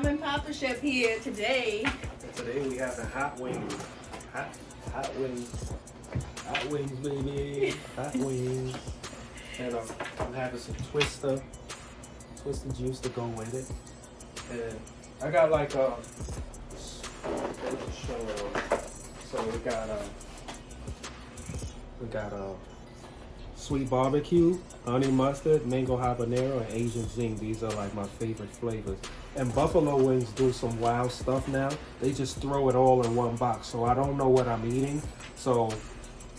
Mom and Papa Chef here today. Today we have the hot wings. Hot wings. Hot wings, baby. Hot wings. And I'm having some Twister juice to go with it. And I got like so we got sweet barbecue, honey mustard, mango habanero, and Asian zing. These are like my favorite flavors. And Buffalo Wings do some wild stuff now. They just throw it all in one box, so I don't know what I'm eating. So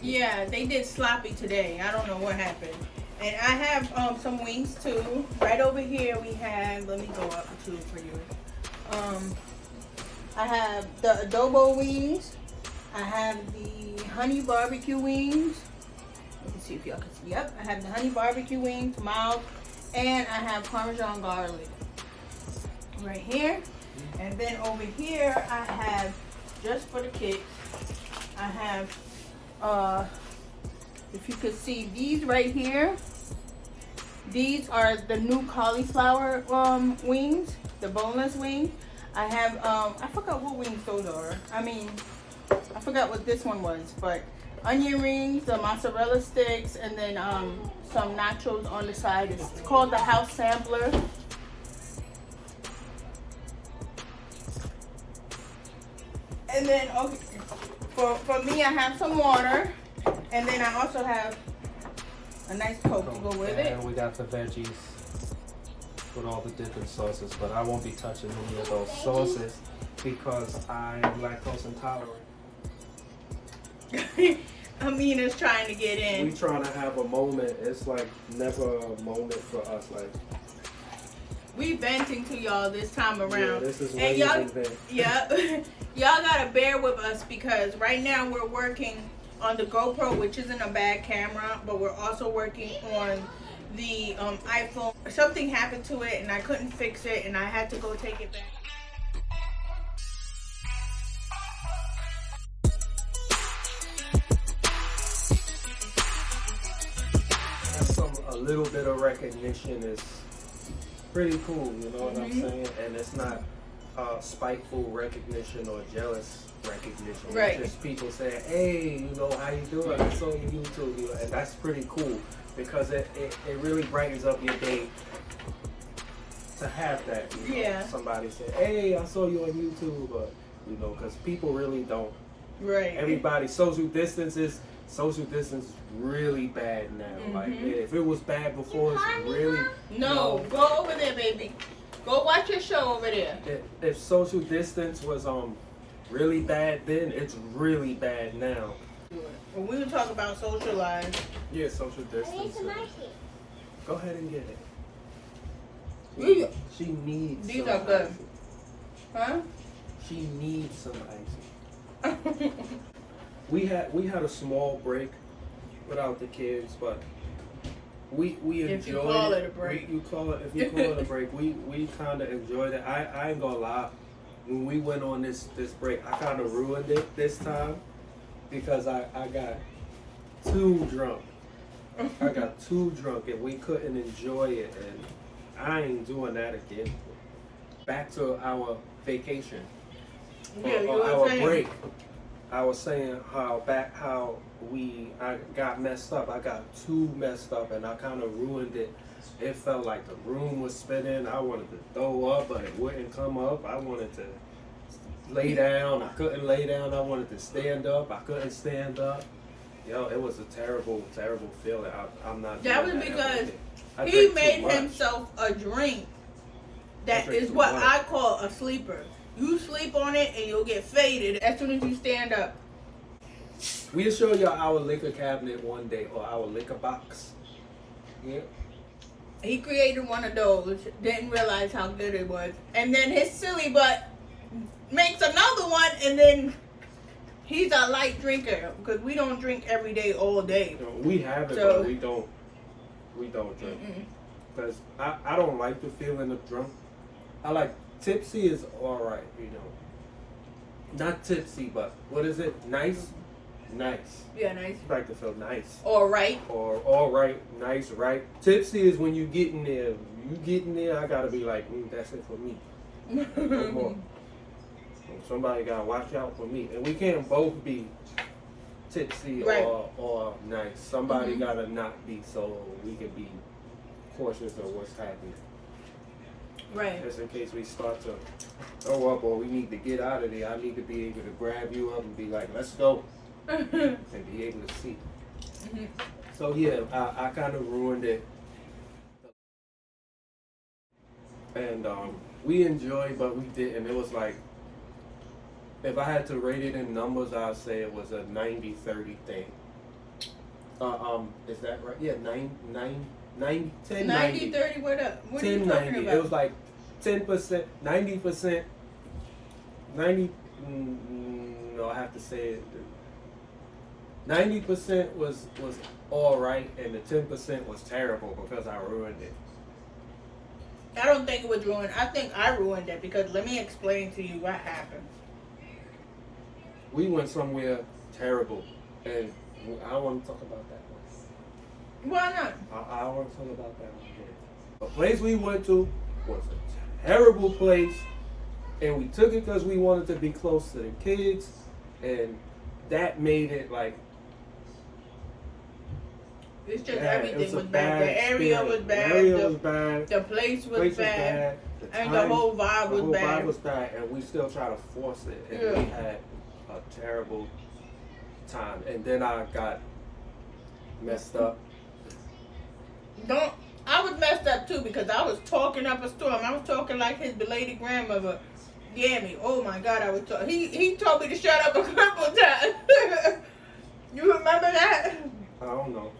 yeah, they did sloppy today. I don't know what happened. And I have some wings too. Right over here we have. Let me go up too for you. I have the adobo wings. I have the honey barbecue wings. Let me see if y'all can see. Yep, I have the honey barbecue wings, mild, and I have Parmesan garlic right here. And then over here I have, just for the kicks, I have if you could see these right here, these are the new cauliflower wings, the boneless wings. I have I forgot what wings those are. I forgot what this one was, but onion rings, the mozzarella sticks, and then some nachos on the side. It's called the House Sampler. And then okay, for me, I have some water, and then I also have a nice Coke to go with it. And we got the veggies with all the different sauces, but I won't be touching any of those sauces because I'm lactose intolerant. Amina's trying to get in. We trying to have a moment. It's like never a moment for us. Like we venting to y'all this time around. Yeah, this is and y'all, vent. yeah, y'all gotta bear with us because right now we're working on the GoPro, which isn't a bad camera, but we're also working on the iPhone. Something happened to it and I couldn't fix it and I had to go take it back. A little bit of recognition is pretty cool, you know what I'm saying? And it's not spiteful recognition or jealous recognition. Right. It's just people saying, hey, you know, how you doing? I saw you YouTube, you know, and that's pretty cool because it really brightens up your day to have that. You know? Yeah. Somebody said, hey, I saw you on YouTube, you know, because people really don't. Right. Everybody, social distance is really bad now. Like if it was bad before, it's really no. Go over there, baby. Go watch your show over there. If social distance was really bad then, it's really bad now. When we were talking about social life. Yeah, social distance. Go ahead and get Yeah. it. She needs. These some are good. icing. Huh? She needs some icing. We had a small break without the kids, but we enjoyed if you call it a break. If you call it a break, we kind of enjoyed it. I ain't gonna lie. When we went on this break, I kind of ruined it this time because I got too drunk. I got too drunk and we couldn't enjoy it, and I ain't doing that again. Back to our vacation. Yeah, you or were our saying. break. I was saying how I got messed up. I got too messed up and I kind of ruined it. It felt like the room was spinning. I wanted to throw up, but it wouldn't come up. I wanted to lay down. I couldn't lay down. I wanted to stand up. I couldn't stand up. Yo, it was a terrible, terrible feeling. I'm not. That was doing because I he drank too made much. himself a drink that drank is too what much. I call a sleeper. You sleep on it and you'll get faded as soon as you stand up. We'll show y'all our liquor cabinet one day, or our liquor box. Yeah. He created one of those, didn't realize how good it was. And then his silly butt makes another one, and then he's a light drinker because we don't drink every day, all day. You know, we have it, So- but we don't drink. Because I don't like the feeling of drunk. I like tipsy is alright, you know. Not tipsy, but what is it? Nice? Nice. Yeah, nice. I like to feel nice. All right. Or alright, nice, right? Tipsy is when you get in there. You get in there, I gotta be like, that's it for me. No more. Somebody gotta watch out for me, and we can't both be tipsy Right. or nice. Somebody Mhm. gotta not be, so we can be cautious of what's happening. Right. Just in case we start to throw up or we need to get out of there, I need to be able to grab you up and be like, let's go, and be able to see. Mhm. So yeah, I kind of ruined it. And we enjoyed, but we didn't. It was like, if I had to rate it in numbers, I'd say it was a 90-30 thing. Is that right? Yeah, 10, 90. 90-30, what up? What are 10, you talking 90. about? It was like 10%, 90%, 90, no, I have to say it. 90% was all right, and the 10% was terrible because I ruined it. I don't think it was ruined. I think I ruined it because let me explain to you what happened. We went somewhere terrible, and I don't want to talk about that one. Why not? I don't want to talk about that one. The place we went to was a terrible place, and we took it because we wanted to be close to the kids, and that made it like, It's just bad. everything It was bad. The area experience. was bad. The area the, was bad. the place was bad. The And time- the whole vibe the was whole bad. vibe was bad, and we still try to force it, and Yeah. we had a terrible time. And then I got messed up. I was messed up too because I was talking up a storm. I was talking like his belated grandmother, Gammy. Oh my God, I was talking. He told me to shut up a couple times. You remember that? I don't know.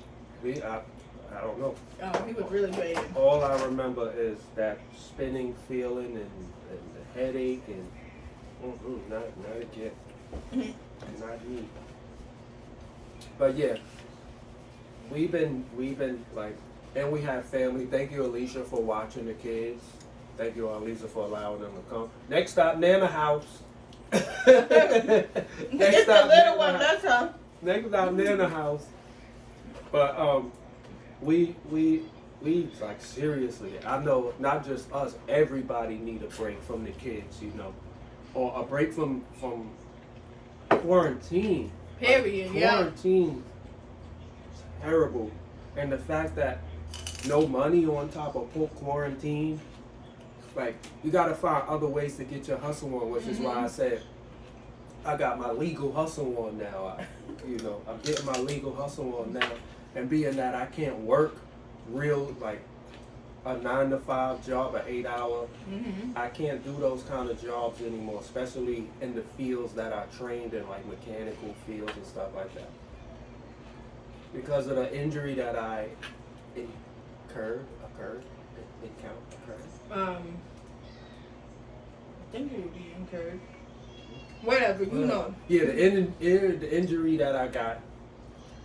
I don't know. Oh, he was really bad. All I remember is that spinning feeling and the headache and not again. Not me. But yeah, we've been like, and we have family. Thank you, Alicia, for watching the kids. Thank you, Alicia, for allowing them to come. Next stop, Nana house. It's the little one, that's all. Next stop, Nana house. But we like, seriously, I know not just us, everybody need a break from the kids, you know, or a break from quarantine. Period, Like, yeah. quarantine is terrible, and the fact that no money on top of quarantine, like, you gotta find other ways to get your hustle on, which is why I said I got my legal hustle on now. I'm getting my legal hustle on now. And being that I can't work real, like a 9-to-5 job, an 8-hour, I can't do those kind of jobs anymore, especially in the fields that I trained in, like mechanical fields and stuff like that. Because of the injury that I occurred. I think it would be incurred. Whatever, you know. Yeah, the injury that I got,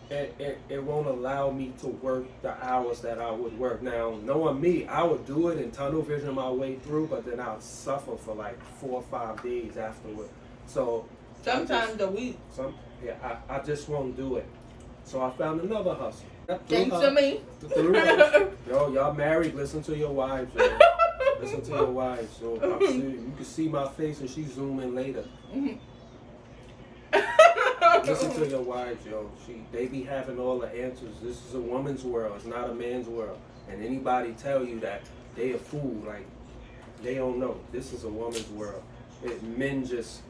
it won't allow me to work the hours that I would work. Now, knowing me, I would do it and tunnel vision my way through, but then I'll suffer for like 4 or 5 days afterward. So Sometimes a week. I just won't do it. So I found another hustle. Thanks to me. Yo, y'all married, listen to your wives, yo. Listen to your wives. So you can see my face and she's zooming later. Listen to your wives, yo. They be having all the answers. This is a woman's world. It's not a man's world. And anybody tell you that, they a fool. Like, they don't know. This is a woman's world. Men just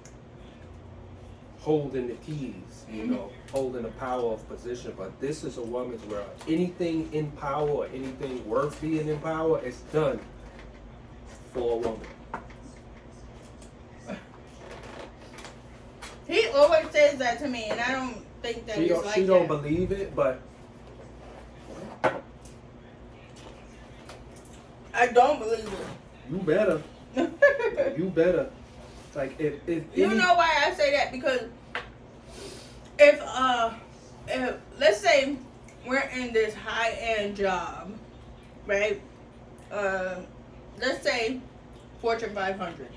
holding the keys, you know, holding the power of position. But this is a woman's world. Anything in power or anything worth being in power is done for a woman. He always says that to me, and I don't think that it's like She that. don't believe it, but I don't believe it. you better. You better. Like, if You know why I say that? Because if let's say we're in this high-end job, right? Let's say Fortune 500.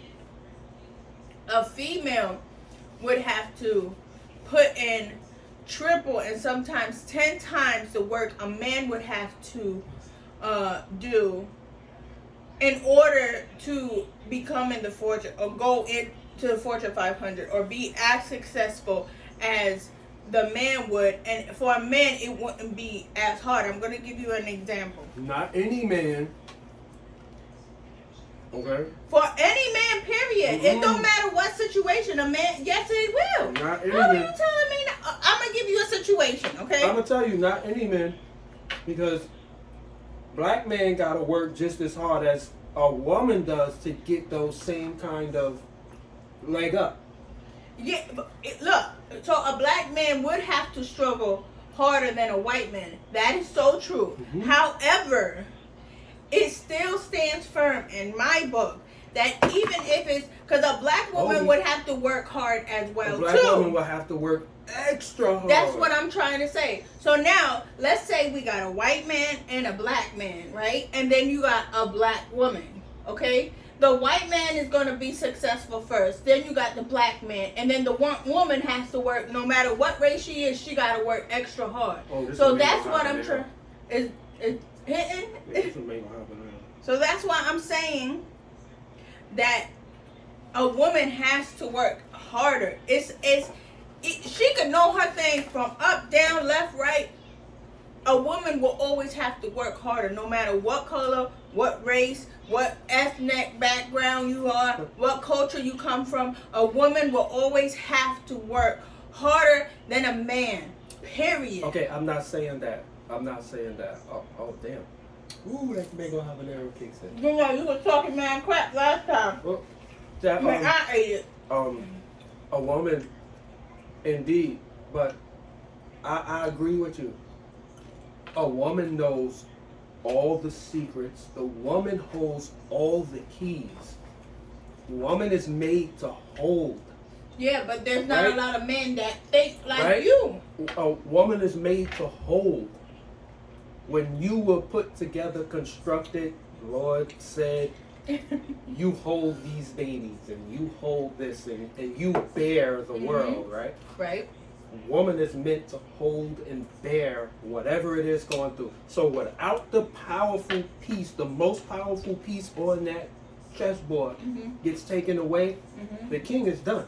A female would have to put in triple and sometimes 10 times the work a man would have to do in order to become in the Fortune or go into the Fortune 500 or be as successful as the man would, and for a man it wouldn't be as hard. I'm going to give you an example. Not any man. Okay. For any man, period. It don't matter what situation a man. Yes, it will. Not any How are you man. telling me? I'm gonna give you a situation, okay? I'm gonna tell you, not any man, because black man gotta work just as hard as a woman does to get those same kind of leg up. Yeah, but look. So a black man would have to struggle harder than a white man. That is so true. Mhm. However, it still stands firm in my book that even if it's because a black woman would have to work hard as well A black too. woman will have to work extra hard. That's what I'm trying to say. So now, let's say we got a white man and a black man, right? And then you got a black woman, okay? The white man is going to be successful first. Then you got the black man. And then the woman has to work, no matter what race she is, she got to work extra hard. So that's what I'm trying. Is hitting? So that's why I'm saying that a woman has to work harder. She can know her thing from up, down, left, right. A woman will always have to work harder, no matter what color, what race, what ethnic background you are, what culture you come from. A woman will always have to work harder than a man. Period. Okay, I'm not saying that. Oh damn. Ooh, that man gonna have an arrow kicks in. You know, you was talking man crap last time. Well, that, Man, I ate it. a woman, indeed, but I agree with you. A woman knows all the secrets. The woman holds all the keys. Woman is made to hold. Yeah, but there's not Right? a lot of men that think like Right? you. A woman is made to hold. When you were put together, constructed, Lord said, you hold these babies and you hold this and you bear the world, right? Right. Woman is meant to hold and bear whatever it is going through. So without the powerful piece, the most powerful piece on that chessboard gets taken away, the king is done.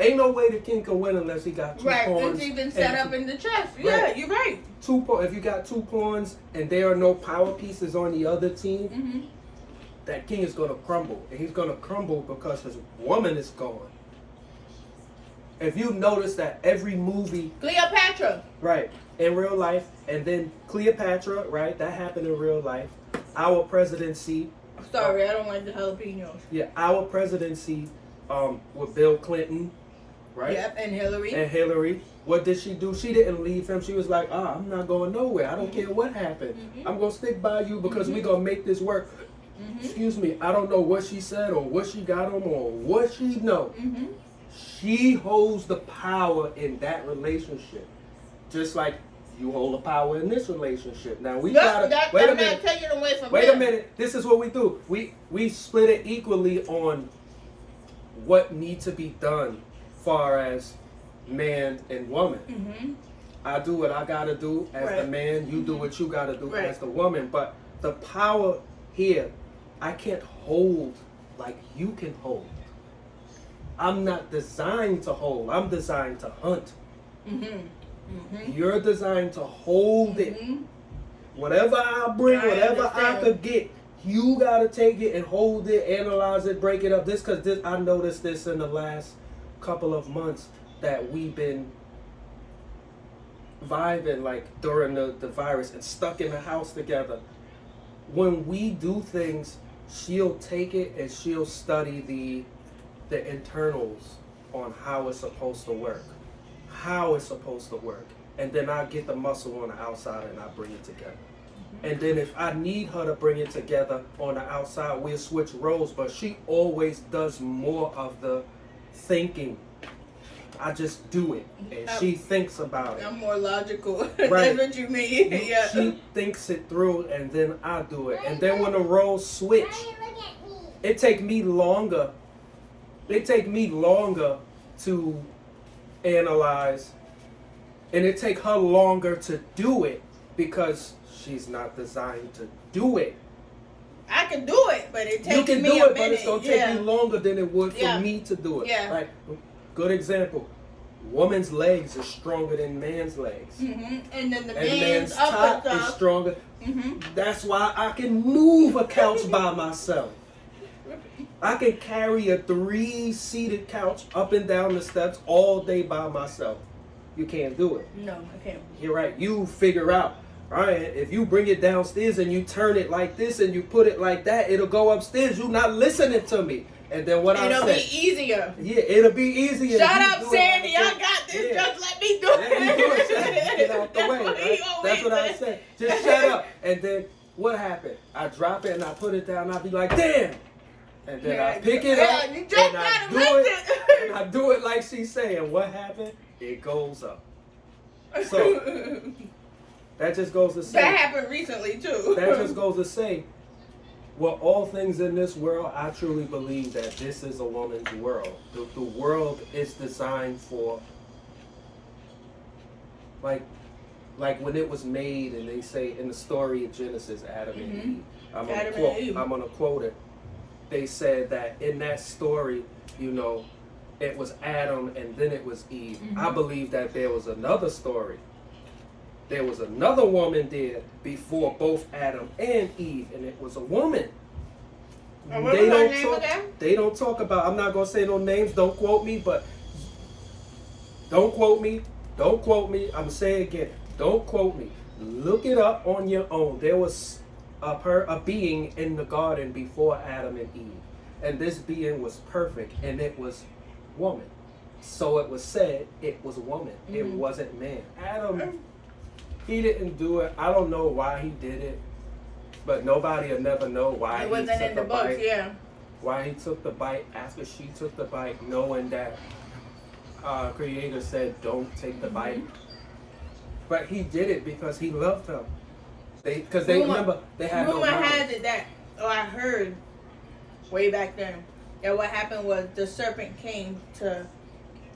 Ain't no way the king can win unless he got two Right. pawns. It's even set up in the chest. Yeah, Right. you're right. If you got two pawns and there are no power pieces on the other team, that king is going to crumble. And he's going to crumble because his woman is gone. If you notice that every movie, Cleopatra. right, in real life, and then Cleopatra, right, that happened in real life. Our presidency, Sorry, I don't like the jalapenos. yeah, our presidency with Bill Clinton, right? Yep, and Hillary. And Hillary, what did she do? She didn't leave him. She was like, I'm not going nowhere. I don't care what happened. I'm going to stick by you because we're going to make this work. Excuse me, I don't know what she said or what she got him or what she know. She holds the power in that relationship. Just like you hold the power in this relationship. Now we gotta wait a minute. Taking away from Wait a minute. This is what we do. We split it equally on what needs to be done far as man and woman. I do what I gotta do as the man, you do what you gotta do as the woman. But the power here, I can't hold like you can hold. I'm not designed to hold. I'm designed to hunt. You're designed to hold it. Whatever I bring, whatever I could get, you gotta take it and hold it, analyze it, break it up. I noticed this in the last couple of months that we've been vibing like during the virus and stuck in the house together. When we do things, she'll take it and she'll study the internals on how it's supposed to work. And then I get the muscle on the outside and I bring it together. And then if I need her to bring it together on the outside, we'll switch roles, but she always does more of the thinking. I just do it, and she thinks about it. I'm more logical. Right. That's what you mean. Yeah. She thinks it through, and then I do it. And then when the roles switch, it take me longer to analyze, and it take her longer to do it because she's not designed to do it. I can do it, but it takes You can me do a it, minute. but it's gonna take you longer than it would for Yeah. me to do it. Yeah. Like, good example. Woman's legs are stronger than man's legs. And then the And man's man's upper top is stuff. stronger. That's why I can move a couch by myself. I can carry a 3-seated couch up and down the steps all day by myself. You can't do it. No, I can't. You're right. You figure out. All right, if you bring it downstairs and you turn it like this and you put it like that, it'll go upstairs. You're not listening to me. And then what I It'll said. be easier. Yeah, it'll be easier. Shut You up, do it Sandy. like I that. got this. Yeah. Just let me do Let me do it, it. Sandy. Get out the way. That's what he Right? always That's what I said. said. Just shut up. And then what happened? I drop it and I put it down. I'll be like, damn. And then I pick it up You and just I gotta do lift it. And I do it like she's saying. What happened? It goes up. So that just goes to say. That happened recently too. That just goes to say, well, all things in this world, I truly believe that this is a woman's world. The world is designed for, like when it was made, and they say in the story of Genesis, Adam and Eve. I'm gonna quote it. They said that in that story, you know, it was Adam and then it was Eve. I believe that there was another story. There was another woman there before both Adam and Eve, and it was a woman. And what was her name again? They don't talk about, I'm not going to say no names, don't quote me, but don't quote me. I'm going to say it again. Don't quote me. Look it up on your own. There was a being in the garden before Adam and Eve, and this being was perfect, and it was woman. So it was said it was a woman. It wasn't man. Adam, he didn't do it. I don't know why he did it, but nobody will never know why It he wasn't took in the the books, bite. yeah. Why he took the bite after she took the bite, knowing that Creator said don't take the bite. But he did it because he loved her. Because they remember they had no Rumor mind. has it that, I heard way back then, that what happened was the serpent came to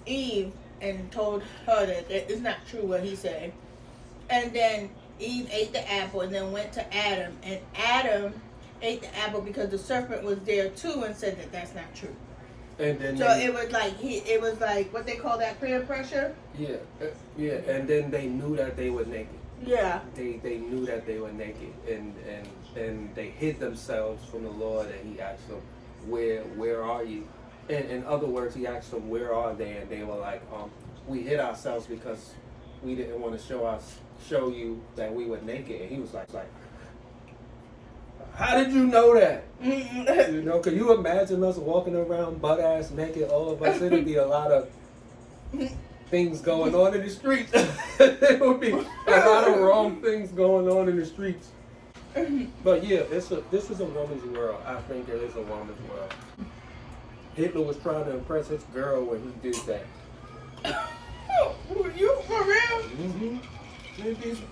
Eve and told her that it's not true what he said. And then Eve ate the apple and then went to Adam. And Adam ate the apple because the serpent was there too and said that that's not true. And then So it was like what they call that, peer pressure. yeah. And then they knew that they were naked. Yeah. They knew that they were naked, and they hid themselves from the Lord. And he asked them, "Where are you?" And in other words, he asked them, "Where are they?" And they were like, "We hid ourselves because we didn't want to show you that we were naked." And he was like, "How did you know that?" You know, can you imagine us walking around butt ass naked, all of us? It'd be a lot of things going on in the streets. It would be a lot of wrong things going on in the streets. But yeah, this is a woman's world. I think it is a woman's world. Hitler was trying to impress his girl when he did that. You for real?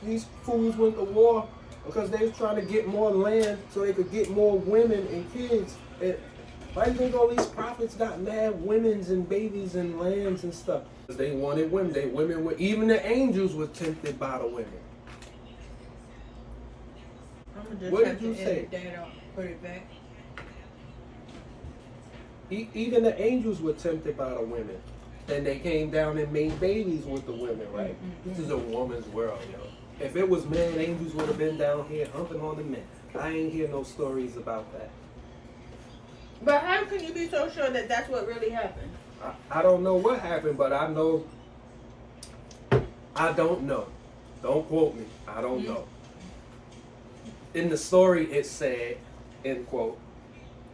These fools went to war because they was trying to get more land so they could get more women and kids. And why do you think all these prophets got mad women's and babies and lands and stuff? Because they wanted women. Even the angels were tempted by the women. What did you say? Put it back. Even the angels were tempted by the women. And they came down and made babies with the women, right? This is a woman's world, yo. If it was men, angels would have been down here humping on the men. I ain't hear no stories about that. But how can you be so sure that that's what really happened? I don't know what happened, but I know. I don't know. Don't quote me. I don't know. In the story, it said, end quote,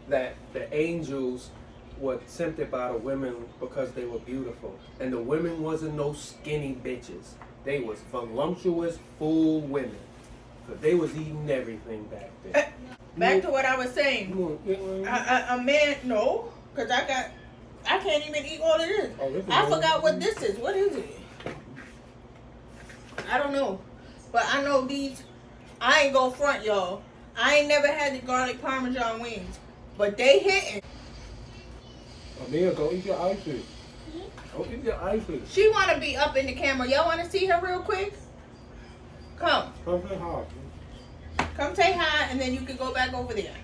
that the angels were tempted by the women because they were beautiful. And the women wasn't no skinny bitches. They was voluptuous, full women. So they was eating everything back then. Back to what I was saying. A man, no, because I can't even eat all of this. I forgot what this is. What is it? I don't know. But I know these, I ain't go front, y'all. I ain't never had the garlic parmesan wings. But they hitting. Amir, go eat your ice cream. Go eat your ice cream. She want to be up in the camera. Y'all want to see her real quick? Come. Come say hi. Come say hi, and then you can go back over there.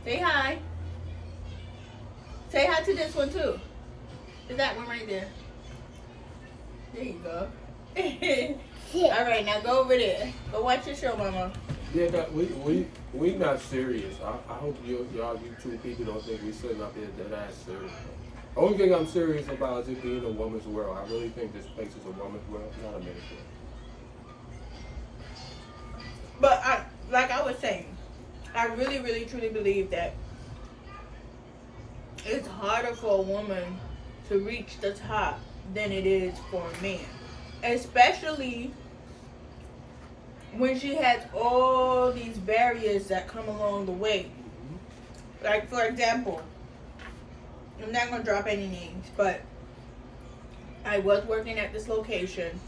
Say hi. Say hi to this one too. To that one right there. There you go. All right, now go over there. Go watch your show, Mama. Yeah, that, we not serious. I hope y'all YouTube people don't think we sitting up here dead ass serious. Only thing I'm serious about is it being a woman's world. I really think this place is a woman's world, not a man's world. But like I was saying, I really, really, truly believe that it's harder for a woman to reach the top than it is for a man. Especially when she has all these barriers that come along the way. Like, for example, I'm not going to drop any names, but I was working at this location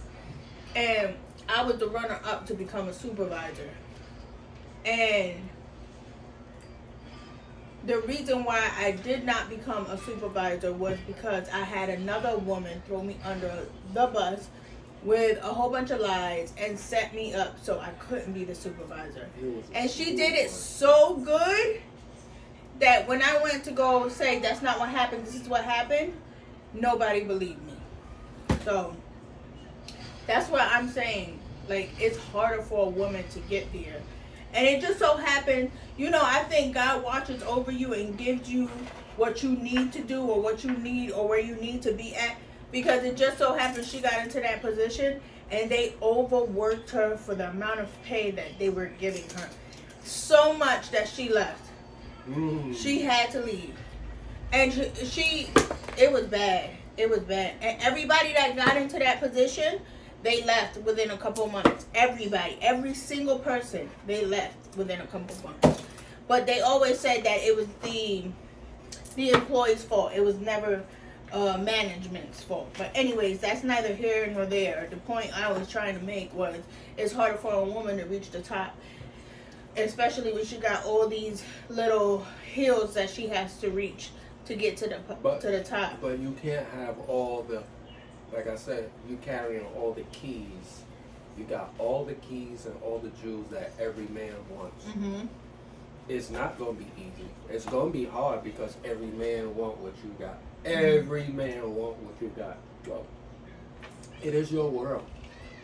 and I was the runner-up to become a supervisor. And the reason why I did not become a supervisor was because I had another woman throw me under the bus with a whole bunch of lies and set me up so I couldn't be the supervisor. And she did it so good that when I went to go say that's not what happened, this is what happened, nobody believed me. So that's what I'm saying. Like, it's harder for a woman to get there. And it just so happened, you know, I think God watches over you and gives you what you need to do or what you need or where you need to be at. Because it just so happened she got into that position and they overworked her for the amount of pay that they were giving her. So much that she left. She had to leave. And it was bad. It was bad. And everybody that got into that position, they left within a couple of months. Everybody, every single person, they left within a couple of months. But they always said that it was the employee's fault. It was never management's fault. But anyways, that's neither here nor there. The point I was trying to make was it's harder for a woman to reach the top, especially when she got all these little hills that she has to reach to get to the top. But you can't have all the, like I said, you carrying all the keys. You got all the keys and all the jewels that every man wants. Mm-hmm. It's not going to be easy. It's going to be hard because every man want what you got. Every man want what you got. Well, it is your world.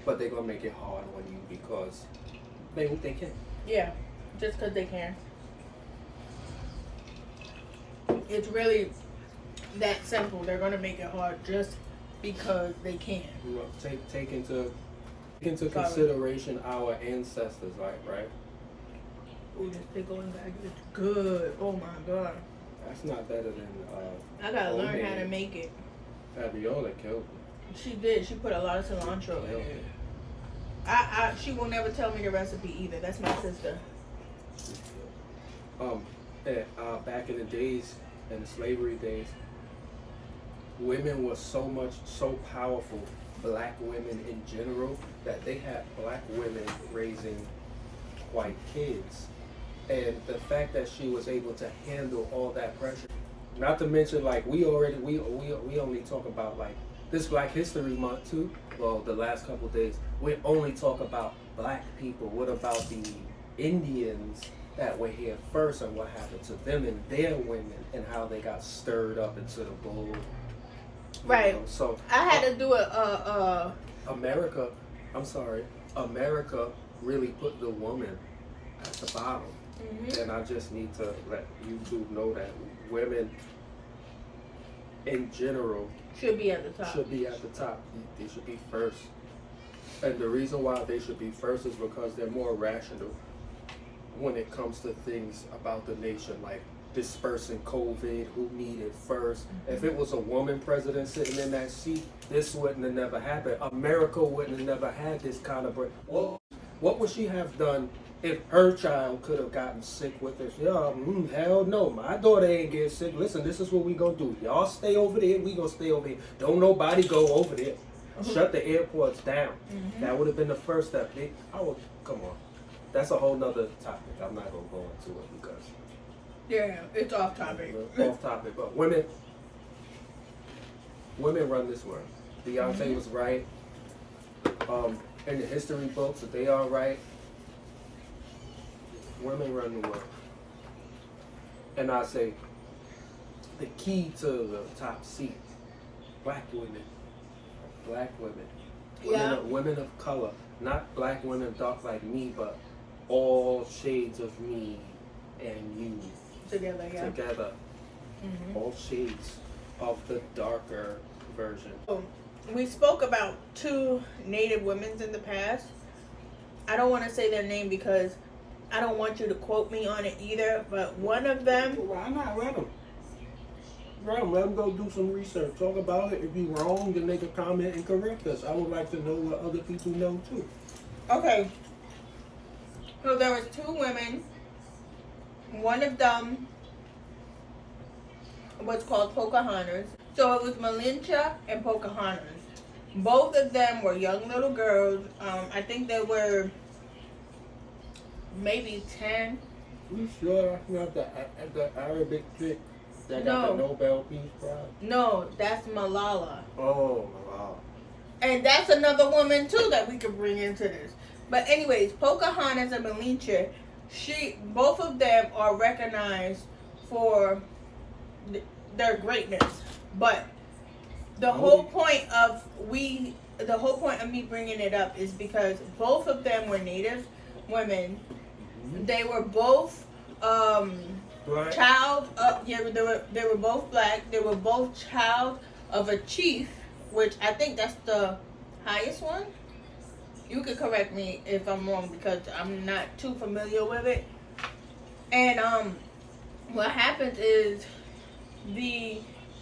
But they're going to make it hard on you because they can. Yeah, just because they can. It's really that simple. They're going to make it hard just because they can. You know, take into consideration our ancestors, right? Ooh, this pickling bag is good. Oh my god. That's not better than I gotta learn homemade. how to make it. Fabiola killed me. She did. She put a lot of cilantro in it. She will never tell me the recipe either. That's my sister. Back in the days, in the slavery days, women were so powerful, black women in general, that they had black women raising white kids. And the fact that she was able to handle all that pressure, not to mention like we only talk about like this Black History Month too. Well, the last couple of days we only talk about black people. What about the Indians that were here first and what happened to them and their women and how they got stirred up into the bull? Right. You know, so I had to do America really put the woman at the bottom. Mm-hmm. And I just need to let YouTube know that women in general should be at the top. They should be first. And the reason why they should be first is because they're more rational when it comes to things about the nation, like dispersing COVID, who needed first. Mm-hmm. If it was a woman president sitting in that seat, this wouldn't have never happened. America wouldn't have never had this kind of break. What would she have done if her child could have gotten sick with this? Hell no. My daughter ain't getting sick. Listen, this is what we gonna do. Y'all stay over there. We gonna stay over here. Don't nobody go over there. Mm-hmm. Shut the airports down. Mm-hmm. That would have been the first step. Come on. That's a whole nother topic. I'm not gonna go into it because. Yeah, it's off topic. Off topic, but women run this world. Beyonce mm-hmm. was right. In the history books, they are right. Women run the world. And I say the key to the top seat, black women. Black women. Yeah. Women of color. Not black women dark like me, but all shades of me and you Together, yeah. together. Mhm. All shades of the darker version. We spoke about 2 Native women in the past. I don't want to say their name because I don't want you to quote me on it either, but one of them, Why not? Let them. Let them go do some research. Talk about it. If you're wrong, then make a comment and correct us. I would like to know what other people know too. okay, so there was 2 women. One of them was called Pocahontas. So it was Malinche and Pocahontas. Both of them were young little girls. I think they were maybe 10. You sure that's not the Arabic chick that got No. the Nobel Peace Prize? No, that's Malala. Oh, wow. And that's another woman too that we could bring into this. But anyways, Pocahontas and Malinche, both of them are recognized for their greatness. But the whole point of me bringing it up is because both of them were Native women. They were both Black. child of, yeah, they were both black. They were both child of a chief, which I think that's the highest one. You could correct me if I'm wrong because I'm not too familiar with it. And what happens is the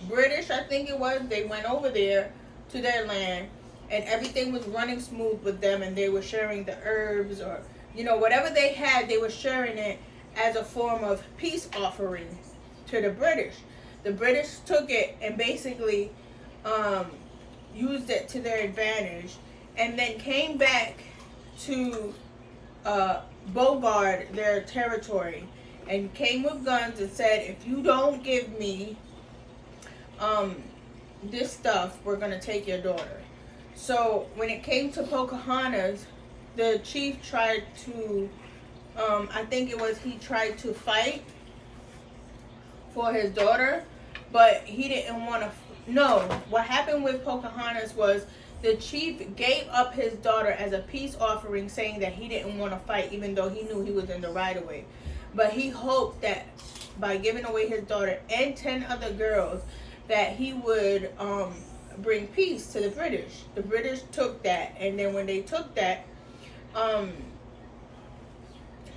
British, I think it was, they went over there to their land and everything was running smooth with them, and they were sharing the herbs or whatever they had, they were sharing it as a form of peace offering to the British. The British took it and basically used it to their advantage, and then came back to bogard their territory and came with guns and said, if you don't give me this stuff, we're going to take your daughter. So when it came to Pocahontas, the chief tried to, I think it was he tried to fight for his daughter, but he didn't want to. No, what happened with Pocahontas was the chief gave up his daughter as a peace offering, saying that he didn't want to fight, even though he knew he was in the right of way. But he hoped that by giving away his daughter and 10 other girls, that he would bring peace to the British. The British took that, and then when they took that,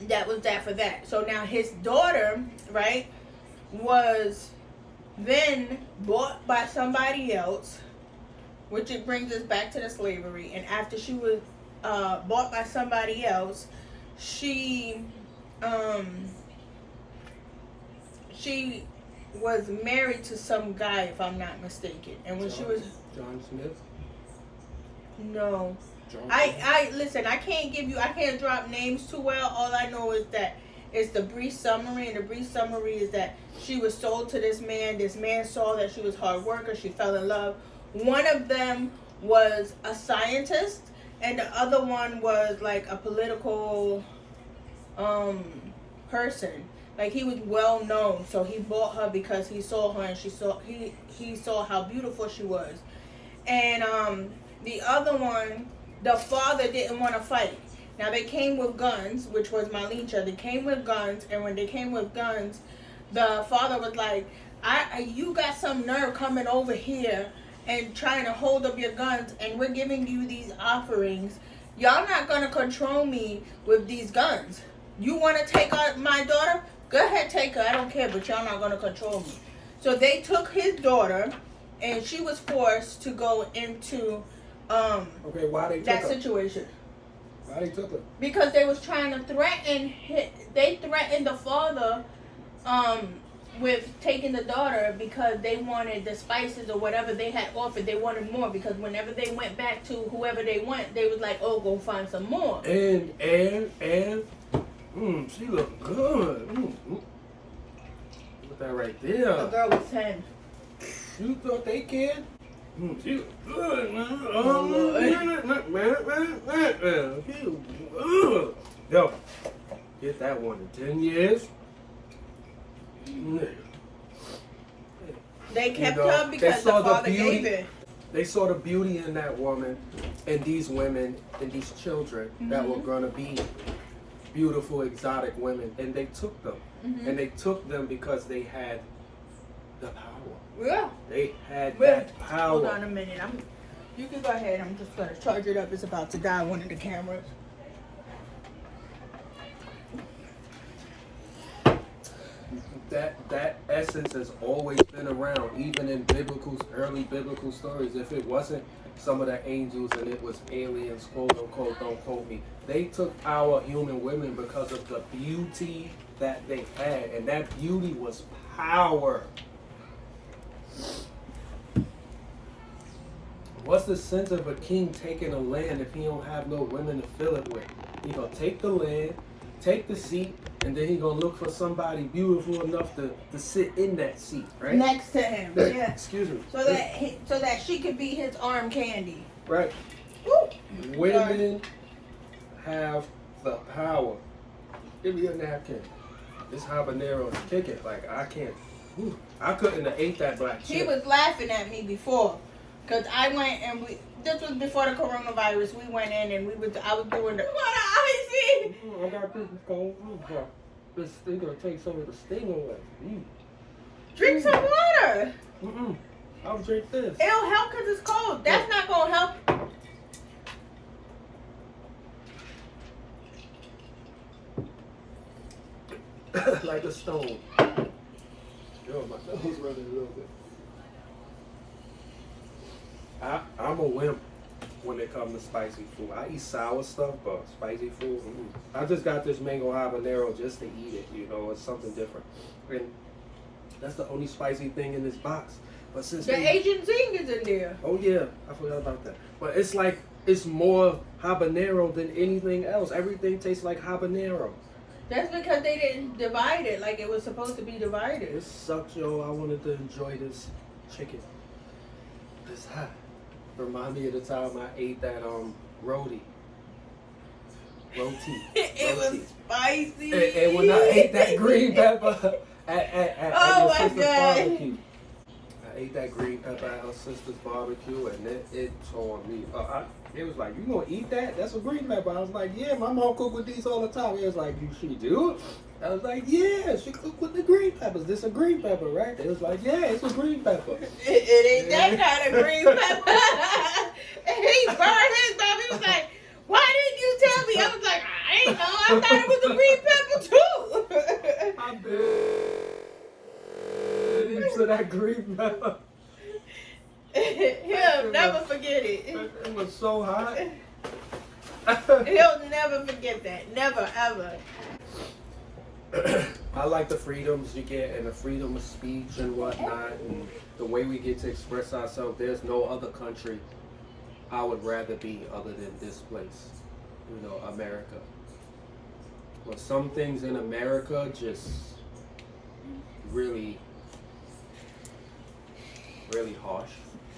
that was that for that. So now his daughter, right, was then bought by somebody else, which it brings us back to the slavery. And after she was bought by somebody else, she was married to some guy, if I'm not mistaken. And when she was John Smith. No. John I listen, I can't drop names too well. All I know is that it's the brief summary, and the brief summary is that she was sold to this man. This man saw that she was a hard worker. She fell in love. One of them was a scientist, and the other one was like a political person. Like, he was well known, so he bought her because he saw her and he saw how beautiful she was. And the other one, the father didn't want to fight. Now, they came with guns, which was Malinche. They came with guns, and when they came with guns, the father was like, you got some nerve coming over here and trying to hold up your guns, and we're giving you these offerings. Y'all not going to control me with these guns. You want to take my daughter? Go ahead, take her. I don't care, but y'all not going to control me. So they took his daughter, and she was forced to go into okay, why they took that her? situation. Why they took her? Because they was trying to threaten they threatened the father with taking the daughter because they wanted the spices or whatever they had offered. They wanted more, because whenever they went back to whoever they went, they was like, oh, go find some more. And she look good. Look at that right there. The girl was 10. You thought they cared? She look good, man. Yo, get that one in 10 years. They kept know, her because they the saw the father beauty. gave it. They saw the beauty in that woman, and these women, and these children that were gonna be beautiful, exotic women, and they took them. And they took them because they had the power. Yeah. They had that power. Hold on a minute. You can go ahead. I'm just gonna charge it up. It's about to die. One of the cameras. That essence has always been around, even in early biblical stories. If it wasn't some of the angels and it was aliens, quote unquote, don't quote me. They took our human women because of the beauty that they had, and that beauty was power. What's the sense of a king taking a land if he don't have no women to fill it with? He gonna take the land, take the seat, and then he gonna look for somebody beautiful enough to sit in that seat, right? Next to him. Yeah. Excuse me. So that she could be his arm candy. Right. Woo. Women have the power. Give me a napkin. This habanero is kicking. Like I can't. I couldn't have ate that black chip. He was laughing at me before, cause I went and this was before the coronavirus. We went in and I was doing the what icy. I got this cold. This thing gonna take some of the sting away. Drink some water. I'll drink this. It'll help cause it's cold. That's not gonna help. Like a stone. Yo, my nose running a little bit. I'm a wimp when it comes to spicy food. I eat sour stuff, but spicy food, I just got this mango habanero just to eat it, you know, it's something different. And that's the only spicy thing in this box. But since The Asian zing is in there. oh yeah, I forgot about that. But it's like, it's more habanero than anything else. Everything tastes like habanero. That's because they didn't divide it like it was supposed to be divided. It sucks, yo. I wanted to enjoy this chicken. It's hot. Remind me of the time I ate that roti. It was spicy. And when I ate that green pepper at Oh your my sister's God. barbecue. I ate that green pepper at her sister's barbecue, and it tore me. It was like, you gonna eat that? That's a green pepper. I was like, yeah, my mom cook with these all the time. It was like, she do? I was like, yeah, she cook with the green peppers. This a green pepper, right? It was like, yeah, it's a green pepper. It ain't that kind of green pepper. He burned his mouth. He was like, why didn't you tell me? I was like, I ain't know. I thought it was a green pepper too. I'm big into that green pepper. He'll never forget it. It was so hot. He'll never forget that. Never, ever. I like the freedoms you get and the freedom of speech and whatnot, and the way we get to express ourselves. There's no other country I would rather be other than this place, you know, America. But some things in America just really, really harsh.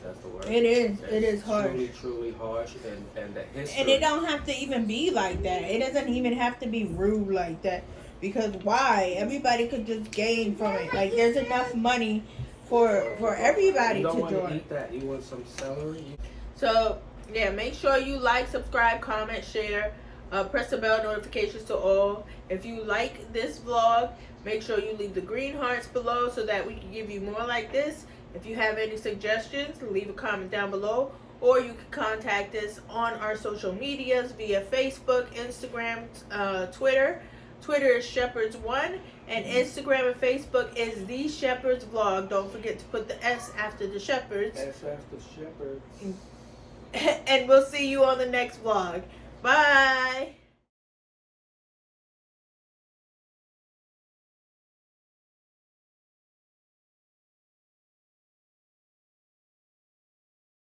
That's the word. It is. It's It is harsh. Truly, truly harsh, and the history. And it don't have to even be like that. It doesn't even have to be rude like that. Because why? Everybody could just gain from it. Like there's enough money for everybody you don't to want to join. eat that. You want some celery? So yeah, make sure you like, subscribe, comment, share, press the bell notifications to all. If you like this vlog, make sure you leave the green hearts below so that we can give you more like this. If you have any suggestions, leave a comment down below, or you can contact us on our social medias via Facebook, Instagram, Twitter. Twitter is Shepherds1, and Instagram and Facebook is The Shepherds Vlog. Don't forget to put the S after the Shepherds. S after Shepherds. And we'll see you on the next vlog. Bye.